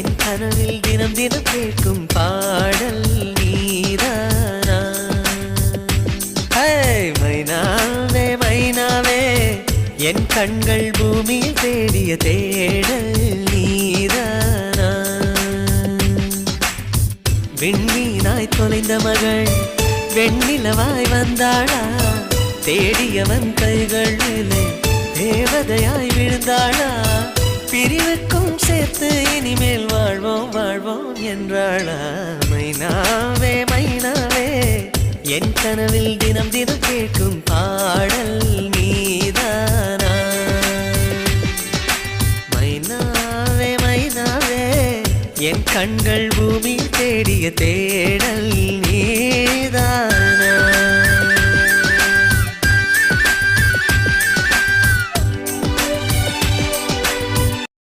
என் கனவில் தினம் தினம் கேட்கும் பாடல் நீதானா? மைனாவே மைனாவே என் கண்கள் பூமியில் தேடிய தேடல் நீதானா? விண்மீனாய் தொலைந்த மகள் வெண்ணிலவாய் வந்தாளா? தேடியவன் கைகள் மேலே தேவதையாய் விழுந்தாளா? பிரிவுக்கும் சேர்த்து இனிமேல் வாழ்வோம் வாழ்வோம் என்றாளா? மைனாவே மைனாவே என் கனவில் தினம் தினம் கேட்கும் பாடல் நீதானா? மைனாவே மைனாவே என் கண்கள் பூமி தேடிய தேடல் நீதான்.